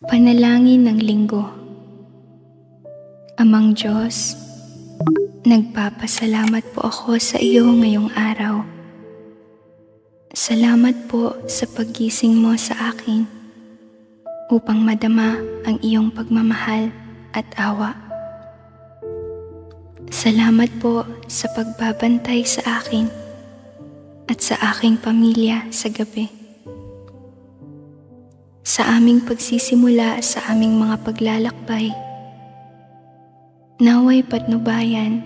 Panalangin ng Linggo. Amang Diyos, nagpapasalamat po ako sa iyo ngayong araw. Salamat po sa paggising mo sa akin upang madama ang iyong pagmamahal at awa. Salamat po sa pagbabantay sa akin at sa aking pamilya sa gabi. Sa aming pagsisimula sa aming mga paglalakbay, naway patnubayan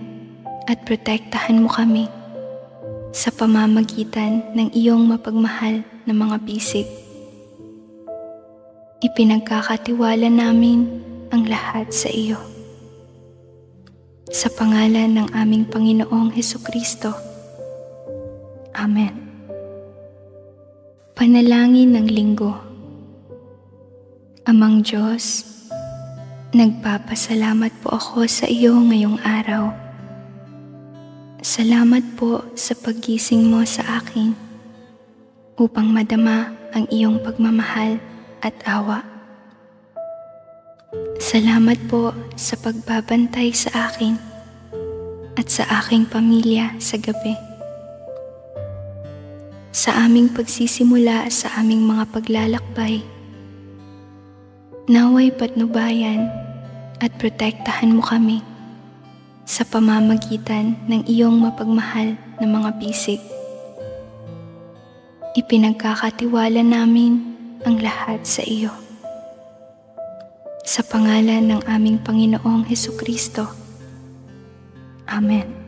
at protektahan mo kami sa pamamagitan ng iyong mapagmahal na mga bisig. Ipinagkakatiwala namin ang lahat sa iyo. Sa pangalan ng aming Panginoong Hesukristo. Amen. Panalangin ng Linggo. Amang Diyos, nagpapasalamat po ako sa iyo ngayong araw. Salamat po sa paggising mo sa akin upang madama ang iyong pagmamahal at awa. Salamat po sa pagbabantay sa akin at sa aking pamilya sa gabi. Sa aming pagsisimula sa aming mga paglalakbay, naway patnubayan at protektahan mo kami sa pamamagitan ng iyong mapagmahal na mga bisig. Ipinagkakatiwala namin ang lahat sa iyo. Sa pangalan ng aming Panginoong Hesukristo. Amen.